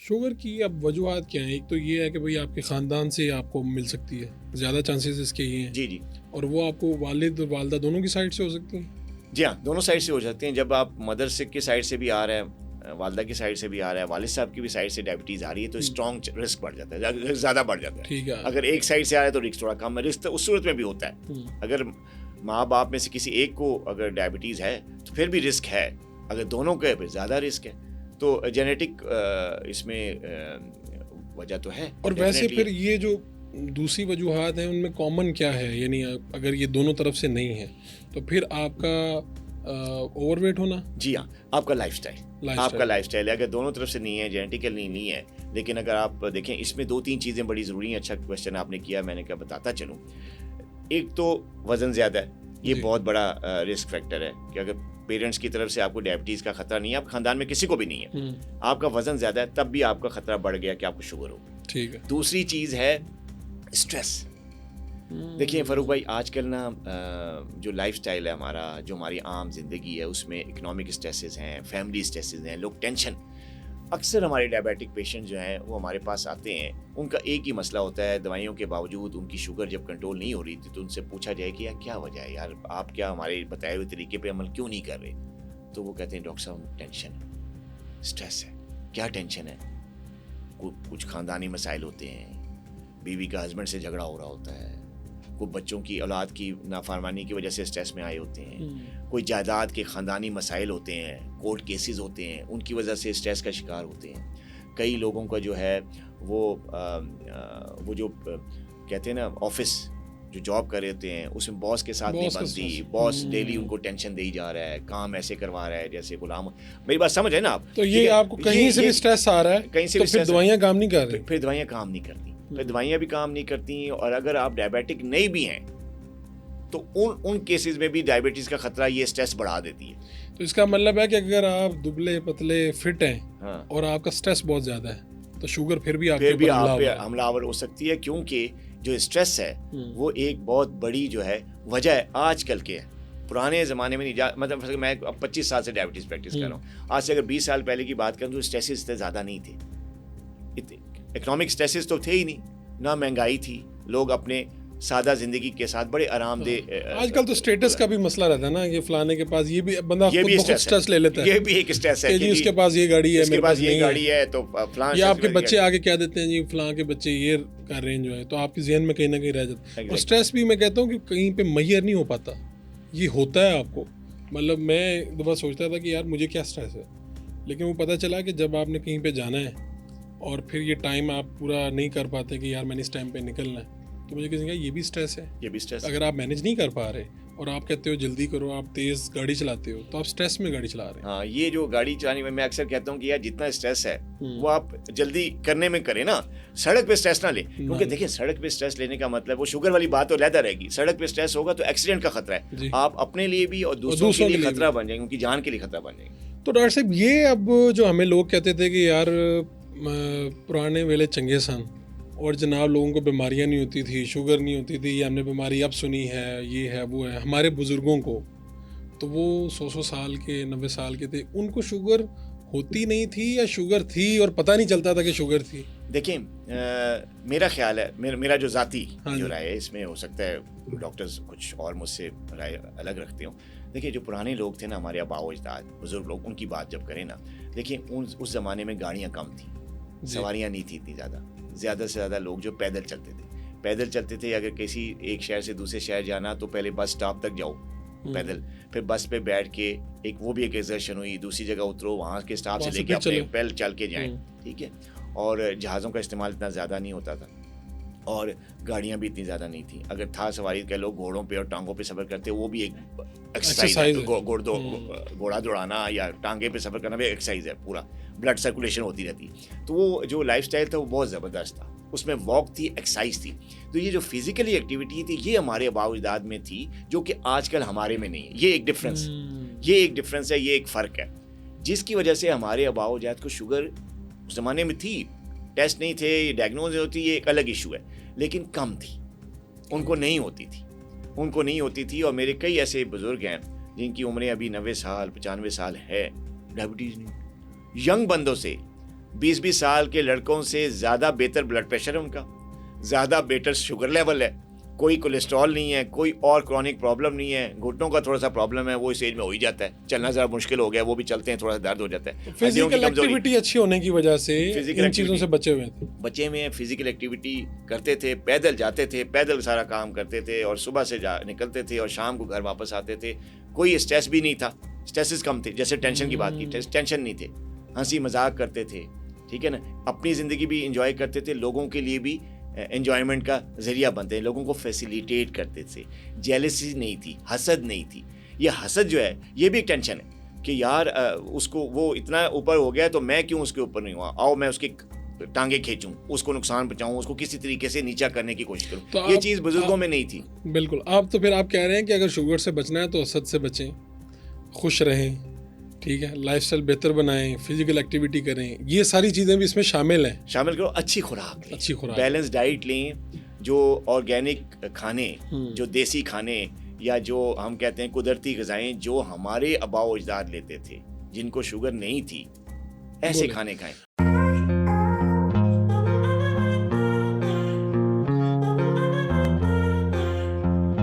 Sugar کی اب وجوہات کیا ہیں؟ ایک تو یہ ہے کہ بھئی آپ کے خاندان سے آپ کو مل سکتی ہے، زیادہ چانسز اس کے یہ ہیں. جی جی. اور وہ آپ کو والد اور والدہ دونوں کی سائڈ سے ہو سکتی ہیں. جی ہاں، دونوں سائڈ سے ہو جاتے ہیں. جب آپ مدر سے کی سائڈ سے بھی آ رہا ہے، والدہ کی سائڈ سے بھی آ رہا ہے، والد صاحب کی بھی سائڈ سے ڈائبٹیز آ رہی ہے، تو اسٹرانگ رسک بڑھ جاتا ہے، زیادہ بڑھ جاتا ہے. ٹھیک ہے. اگر ایک سائڈ سے آ رہا ہے تو رسک تھوڑا کم ہے. رسک اس صورت میں بھی ہوتا ہے اگر ماں باپ میں سے کسی ایک کو اگر ڈائبٹیز ہے تو پھر بھی رسک ہے. اگر دونوں کا ہے پھر زیادہ رسک ہے. تو جینیٹک اس میں وجہ تو ہے. اور ویسے پھر یہ جو دوسری وجوہات ہیں ان میں کامن کیا ہے؟ یعنی اگر یہ دونوں طرف سے نہیں ہے تو پھر آپ کا اوور ویٹ ہونا. جی ہاں، آپ کا لائف سٹائل ہے. اگر دونوں طرف سے نہیں ہے، جینیٹیکلی نہیں ہے، لیکن اگر آپ دیکھیں اس میں 2-3 چیزیں بڑی ضروری ہیں. اچھا کویشچن آپ نے کیا، میں نے کیا بتاتا چلوں. ایک تو وزن زیادہ ہے، یہ بہت بڑا رسک فیکٹر ہے کہ اگر پیرنٹس کی طرف سے آپ کو ڈائبٹیز کا خطرہ نہیں ہے، آپ خاندان میں کسی کو بھی نہیں ہے، آپ کا وزن زیادہ ہے، تب بھی آپ کا خطرہ بڑھ گیا کہ آپ کو شوگر ہو. ٹھیک ہے. دوسری چیز ہے اسٹریس. دیکھیں فاروق بھائی، آج کل نا جو لائف سٹائل ہے ہمارا، جو ہماری عام زندگی ہے، اس میں اکنامک اسٹریسز ہیں، فیملی اسٹریسز ہیں، لوگ ٹینشن. اکثر ہمارے ڈائبیٹک پیشنٹ جو ہیں وہ ہمارے پاس آتے ہیں، ان کا ایک ہی مسئلہ ہوتا ہے. دوائیوں کے باوجود ان کی شوگر جب کنٹرول نہیں ہو رہی تھی تو ان سے پوچھا جائے کہ یار کیا وجہ ہے، یار آپ کیا ہمارے بتائے ہوئے طریقے پہ عمل کیوں نہیں کر رہے؟ تو وہ کہتے ہیں ڈاکٹر صاحب ٹینشن ہے، اسٹریس ہے. کیا ٹینشن ہے؟ کچھ خاندانی مسائل ہوتے ہیں، بیوی کا ہسبینڈ سے جھگڑا ہو رہا ہوتا ہے، کوئی بچوں کی اولاد کی نافرمانی کی وجہ سے اسٹریس میں آئے ہوتے ہیں، کوئی جائیداد کے خاندانی مسائل ہوتے ہیں، کورٹ کیسز ہوتے ہیں، ان کی وجہ سے اسٹریس کا شکار ہوتے ہیں. کئی لوگوں کا جو ہے وہ جو کہتے ہیں نا آفس جو جاب کر رہے ہوتے ہیں اس میں باس کے ساتھ نہیں بنتی، باس ڈیلی ان کو ٹینشن دے جا رہا ہے، کام ایسے کروا رہا ہے جیسے غلام. میری بات سمجھ ہے نا آپ؟ تو یہ آپ کو کہیں سے بھی اسٹریس آ رہا ہے، کہیں سے تو پھر دوائیاں کام نہیں کر رہی. پھر دوائیاں کام نہیں کرتی، پھر دوائیاں بھی کام نہیں کرتی. اور اگر آپ ڈائبیٹک نہیں بھی ہیں تو ان کیسز میں بھی ڈائبٹیز کا خطرہ یہ اسٹریس بڑھا دیتی ہے. تو اس کا مطلب ہے کہ اگر آپ دبلے پتلے فٹ ہیں اور آپ کا اسٹریس بہت زیادہ ہے تو شوگر پھر بھی آپ پہ حملہ آور ہو سکتی ہے. کیونکہ جو اسٹریس ہے وہ ایک بہت بڑی جو ہے وجہ ہے آج کل کے. پرانے زمانے میں نہیں، مطلب میں 25 سال سے ڈائبٹیز پریکٹس کر رہا ہوں. آج سے اگر 20 سال پہلے کی بات کروں تو اسٹریسز اتنے زیادہ نہیں تھے. اکنامک اسٹریسز تو تھے ہی نہیں، نہ مہنگائی تھی، لوگ اپنے سادہ زندگی کے ساتھ بڑے آرام دہ. آج کل تو اسٹیٹس کا بھی مسئلہ رہتا ہے نا کہ فلانے کے پاس یہ بھی بندہ بہت اسٹریس لے لیتا ہے. یہ بھی ایک اسٹریس ہے کہ اس کے پاس یہ گاڑی ہے، اس کے پاس یہ گاڑی ہے تو فلاں. یا آپ کے بچے آگے کہہ دیتے ہیں جی فلاں کے بچے یہ کر رہے ہیں جو ہے، تو آپ کے ذہن میں کہیں نہ کہیں رہ جاتا ہے. اور اسٹریس بھی میں کہتا ہوں کہ کہیں پہ مہیا نہیں ہو پاتا، یہ ہوتا ہے آپ کو. مطلب میں دفعہ سوچتا تھا کہ یار مجھے کیا اسٹریس ہے، لیکن وہ پتہ چلا کہ جب آپ نے کہیں پہ جانا ہے اور پھر یہ ٹائم آپ پورا نہیں کر پاتے کہ یار میں نے اس ٹائم پہ نکلنا ہے، تو مجھے کسی نے کہا یہ بھی اسٹریس ہے. یہ بھی اسٹریس اگر آپ مینیج نہیں کر پا رہے اور آپ کہتے ہو جلدی کرو، آپ تیز گاڑی چلاتے ہو تو آپ اسٹریس میں گاڑی چلا رہے ہیں. ہاں، یہ جو گاڑی چلانے میں اکثر کہتا ہوں کہ یار جتنا اسٹریس ہے وہ آپ جلدی کرنے میں کریں نا، سڑک پہ اسٹریس نہ لیں. کیونکہ دیکھیں سڑک پہ اسٹریس لینے کا مطلب وہ شوگر والی بات تو علیحدہ رہے گی. سڑک پہ اسٹریس ہوگا تو ایکسیڈنٹ کا خطرہ ہے، آپ اپنے لیے بھی اور دوسروں کے لیے خطرہ بن جائیں گے، ان کی جان کے لیے خطرہ بن جائیں گے. تو ڈاکٹر صاحب یہ اب جو ہمیں لوگ کہتے تھے کہ یار پرانے ویلے چنگے سن اور جناب لوگوں کو بیماریاں نہیں ہوتی تھی، شوگر نہیں ہوتی تھی، یہ ہم نے بیماری اب سنی ہے، یہ ہے وہ ہے. ہمارے بزرگوں کو تو وہ 100 سال کے 90 سال کے تھے، ان کو شوگر ہوتی نہیں تھی یا شوگر تھی اور پتہ نہیں چلتا تھا کہ شوگر تھی؟ دیکھیں میرا خیال ہے، میرا جو ذاتی جو رائے ہے، اس میں ہو سکتا ہے ڈاکٹرز کچھ اور مجھ سے رائے الگ رکھتے ہوں. دیکھیں جو پرانے لوگ تھے نا، ہمارے آباء و اجداد بزرگ لوگ، ان کی بات جب کریں نا، دیکھیں اس زمانے میں گاڑیاں کم تھیں، سواریاں نہیں تھیں اتنی زیادہ سے زیادہ لوگ جو پیدل چلتے تھے. اگر کسی ایک شہر سے دوسرے شہر جانا تو پہلے بس اسٹاپ تک جاؤ پیدل، پھر بس پہ بیٹھ کے وہ بھی ایک ایکسرشن ہوئی، دوسری جگہ اترو، وہاں کے اسٹاپ سے لے کے اپنے پہل چل کے جائیں. ٹھیک ہے. اور جہازوں کا استعمال اتنا زیادہ نہیں ہوتا تھا اور گاڑیاں بھی اتنی زیادہ نہیں تھیں. اگر تھا سواری کے لوگ گھوڑوں پہ اور ٹانگوں پہ سفر کرتے، وہ بھی ایک ایکسرسائز ہے. گھوڑا دوڑانا یا ٹانگے پہ سفر کرنا بھی ایکسرسائز ہے، پورا بلڈ سرکولیشن ہوتی رہتی. تو وہ جو لائف سٹائل تھا وہ بہت زبردست تھا، اس میں واک تھی، ایکسرسائز تھی. تو یہ جو فزیکلی ایکٹیویٹی تھی یہ ہمارے آباء و اجداد میں تھی، جو کہ آج کل ہمارے میں نہیں ہے. یہ ایک ڈفرینس ہے، یہ ایک فرق ہے، جس کی وجہ سے ہمارے آباء و اجداد کو شوگر اس زمانے میں تھی، ٹیسٹ نہیں تھے، ڈائگنوز ہوتی، یہ ایک الگ ایشو ہے، لیکن کم تھی. ان کو نہیں ہوتی تھی. اور میرے کئی ایسے بزرگ ہیں جن کی عمریں ابھی 90 سال 95 سال ہے، ڈائبٹیز نہیں. ینگ بندوں سے 20-20 سال کے لڑکوں سے زیادہ بہتر بلڈ پریشر ہے ان کا, زیادہ بیٹر شوگر لیول ہے, کوئی کولیسٹرول نہیں ہے, کوئی اور کرونک پرابلم نہیں ہے, گھٹنوں کا تھوڑا سا پرابلم ہے وہ اس ایج میں ہو ہی جاتا ہے, چلنا ذرا مشکل ہو گیا, وہ بھی چلتے ہیں, تھوڑا سا درد ہو جاتا ہے. فزیکل ایکٹیویٹی اچھی ہونے کی وجہ سے ان چیزوں سے بچے ہوئے تھے. بچے میں فزیکل ایکٹیویٹی کرتے تھے, پیدل جاتے تھے, پیدل سارا کام کرتے تھے, اور صبح سے نکلتے تھے اور شام کو گھر واپس آتے تھے. کوئی اسٹریس بھی نہیں تھا, اسٹریسز کم تھے, جیسے ٹینشن کی بات کی, ٹینشن نہیں تھے, ہنسی مذاق کرتے تھے, ٹھیک ہے نا, اپنی زندگی بھی انجوائے کرتے تھے, لوگوں کے لیے بھی انجوائمنٹ کا ذریعہ بنتے ہیں, لوگوں کو فیسیلیٹیٹ کرتے تھے, جیلسی نہیں تھی, حسد نہیں تھی. یہ حسد جو ہے یہ بھی ایک ٹینشن ہے کہ یار اس کو وہ اتنا اوپر ہو گیا تو میں کیوں اس کے اوپر نہیں ہوا, آؤ میں اس کی ٹانگیں کھینچوں, اس کو نقصان پہنچاؤں, اس کو کسی طریقے سے نیچا کرنے کی کوشش کروں. یہ چیز بزرگوں میں نہیں تھی. بالکل. آپ تو پھر آپ کہہ رہے ہیں کہ اگر شوگر سے بچنا ہے تو حسد سے بچیں, خوش رہیں, ٹھیک ہے, لائف اسٹائل بہتر بنائیں, فزیکل ایکٹیویٹی کریں, یہ ساری چیزیں بھی اس میں شامل ہیں. شامل کرو, اچھی خوراک, اچھی خوراک, بیلنس ڈائٹ لیں, جو آرگینک کھانے, جو دیسی کھانے, یا جو ہم کہتے ہیں قدرتی غذائیں جو ہمارے آباء و اجداد لیتے تھے, جن کو شوگر نہیں تھی, ایسے کھانے کھائیں.